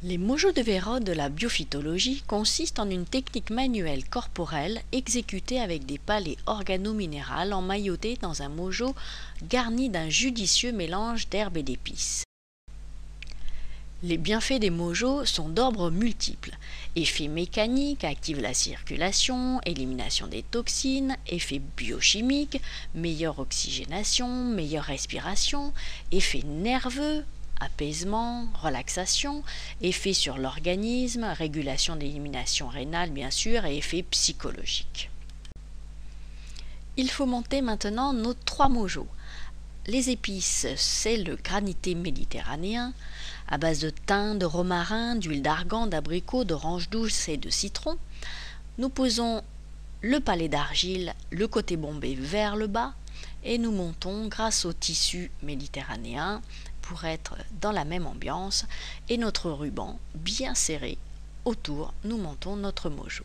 Les mojo de Vérone de la biophytologie consistent en une technique manuelle corporelle exécutée avec des palets organominérales emmaillotés dans un mojo garni d'un judicieux mélange d'herbes et d'épices. Les bienfaits des mojos sont d'ordre multiple. Effet mécanique, active la circulation, élimination des toxines, effet biochimique, meilleure oxygénation, meilleure respiration, effet nerveux, apaisement, relaxation, effet sur l'organisme, régulation d'élimination rénale bien sûr et effet psychologique. Il faut monter maintenant nos 3 mojos. Les épices, c'est le granité méditerranéen, à base de thym, de romarin, d'huile d'argan, d'abricot, d'orange douce et de citron. Nous posons le palais d'argile, le côté bombé vers le bas, et nous montons grâce au tissu méditerranéen pour être dans la même ambiance, et notre ruban bien serré autour, nous montons notre mojo.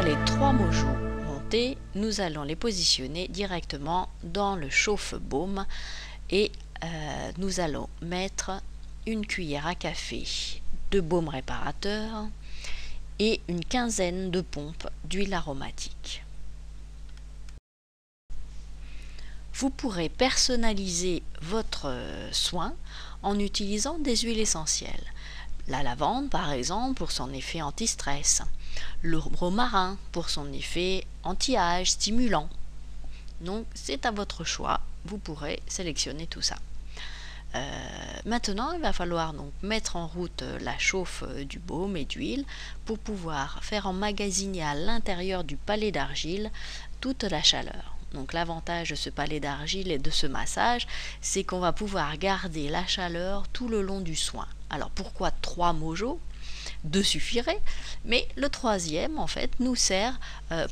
Les 3 mojos montés, nous allons les positionner directement dans le chauffe-baume et nous allons mettre une cuillère à café de baume réparateur et une quinzaine de pompes d'huile aromatique. Vous pourrez personnaliser votre soin en utilisant des huiles essentielles. La lavande par exemple pour son effet anti-stress, le romarin pour son effet anti-âge stimulant. Donc c'est à votre choix, vous pourrez sélectionner tout ça. Maintenant il va falloir donc mettre en route la chauffe du baume et d'huile pour pouvoir faire emmagasiner à l'intérieur du palais d'argile toute la chaleur. Donc l'avantage de ce palais d'argile et de ce massage, c'est qu'on va pouvoir garder la chaleur tout le long du soin. Alors pourquoi 3 mojos ? 2 suffirait, mais le 3e en fait nous sert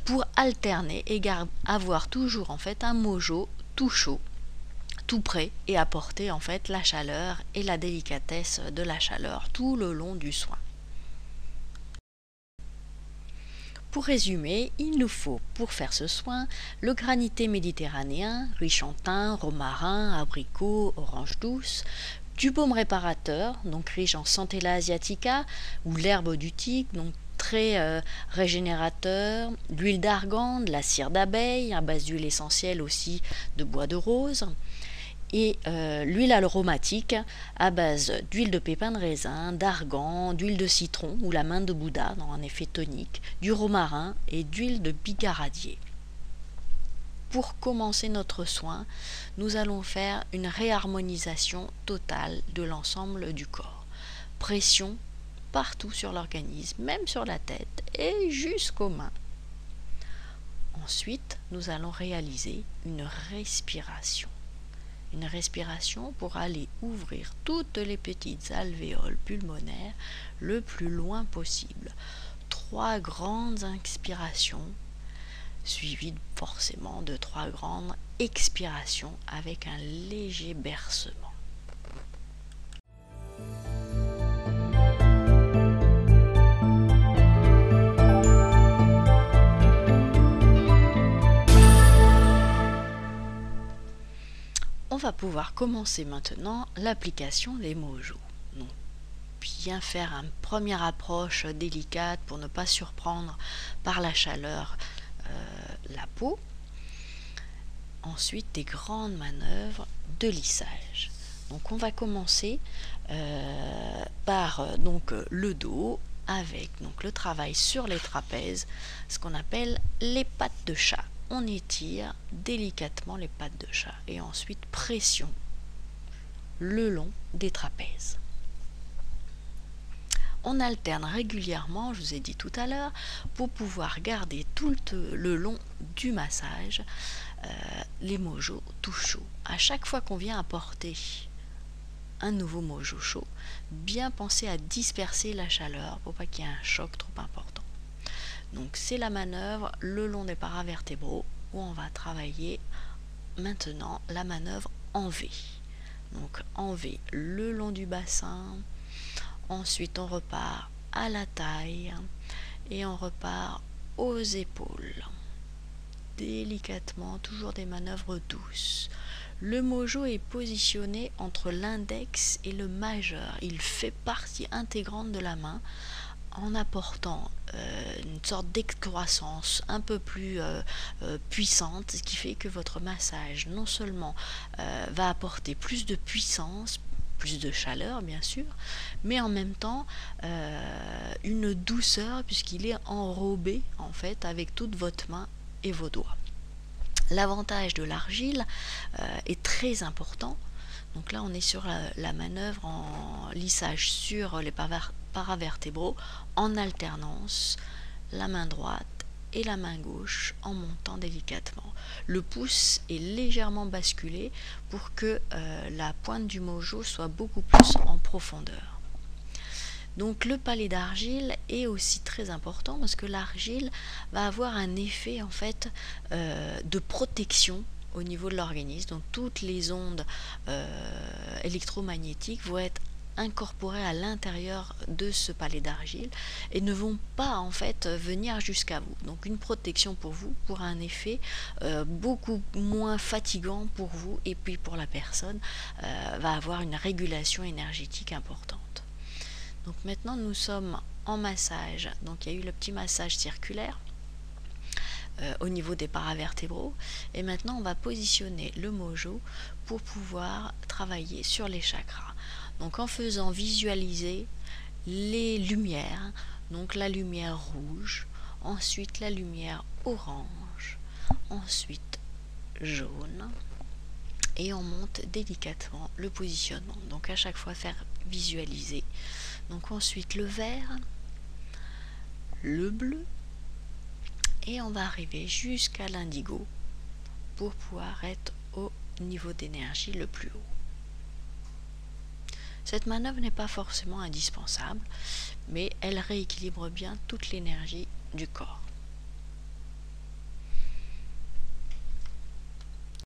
pour alterner et avoir toujours en fait un mojo tout chaud, tout prêt et apporter en fait la chaleur et la délicatesse de la chaleur tout le long du soin. Pour résumer, il nous faut, pour faire ce soin, le granité méditerranéen, riche en thym, romarin, abricot, orange douce, du baume réparateur, donc riche en Centella asiatica, ou l'herbe du tic, donc très régénérateur, l'huile d'argan, de la cire d'abeille, à base d'huile essentielle aussi de bois de rose, et l'huile aromatique à base d'huile de pépins de raisin, d'argan, d'huile de citron ou la main de Bouddha dans un effet tonique, du romarin et d'huile de bigaradier. Pour commencer notre soin, nous allons faire une réharmonisation totale de l'ensemble du corps. Pression partout sur l'organisme, même sur la tête et jusqu'aux mains. Ensuite, nous allons réaliser une respiration. Une respiration pour aller ouvrir toutes les petites alvéoles pulmonaires le plus loin possible. 3 grandes inspirations suivies forcément de 3 grandes expirations avec un léger bercement. On va pouvoir commencer maintenant l'application des mojos. Donc, bien faire une première approche délicate pour ne pas surprendre par la chaleur la peau. Ensuite, des grandes manœuvres de lissage. Donc, on va commencer par le dos avec le travail sur les trapèzes, ce qu'on appelle les pattes de chat. On étire délicatement les pattes de chat et ensuite pression le long des trapèzes. On alterne régulièrement, je vous ai dit tout à l'heure, pour pouvoir garder tout le long du massage les mojos tout chauds. À chaque fois qu'on vient apporter un nouveau mojo chaud, bien penser à disperser la chaleur pour pas qu'il y ait un choc trop important. Donc c'est la manœuvre le long des paravertébraux où on va travailler maintenant la manœuvre en V. Donc en V le long du bassin, ensuite on repart à la taille et on repart aux épaules. Délicatement, toujours des manœuvres douces. Le mojo est positionné entre l'index et le majeur. Il fait partie intégrante de la main en apportant une sorte d'excroissance un peu plus puissante, ce qui fait que votre massage non seulement va apporter plus de puissance, plus de chaleur bien sûr, mais en même temps une douceur puisqu'il est enrobé en fait avec toute votre main et vos doigts. L'avantage de l'argile est très important. Donc là on est sur la manœuvre en lissage sur les paravertébraux en alternance, la main droite et la main gauche en montant délicatement. Le pouce est légèrement basculé pour que la pointe du mojo soit beaucoup plus en profondeur. Donc le palais d'argile est aussi très important parce que l'argile va avoir un effet en fait de protection au niveau de l'organisme. Donc toutes les ondes électromagnétiques vont être incorporées à l'intérieur de ce palais d'argile et ne vont pas en fait venir jusqu'à vous. Donc une protection pour vous, pour un effet beaucoup moins fatigant pour vous, et puis pour la personne va avoir une régulation énergétique importante. Donc maintenant nous sommes en massage. Donc il y a eu le petit massage circulaire au niveau des paravertébraux et maintenant on va positionner le mojo pour pouvoir travailler sur les chakras. Donc en faisant visualiser les lumières, donc la lumière rouge, ensuite la lumière orange, ensuite jaune, et on monte délicatement le positionnement. Donc à chaque fois faire visualiser. Donc ensuite le vert, le bleu, et on va arriver jusqu'à l'indigo pour pouvoir être au niveau d'énergie le plus haut. Cette manœuvre n'est pas forcément indispensable, mais elle rééquilibre bien toute l'énergie du corps.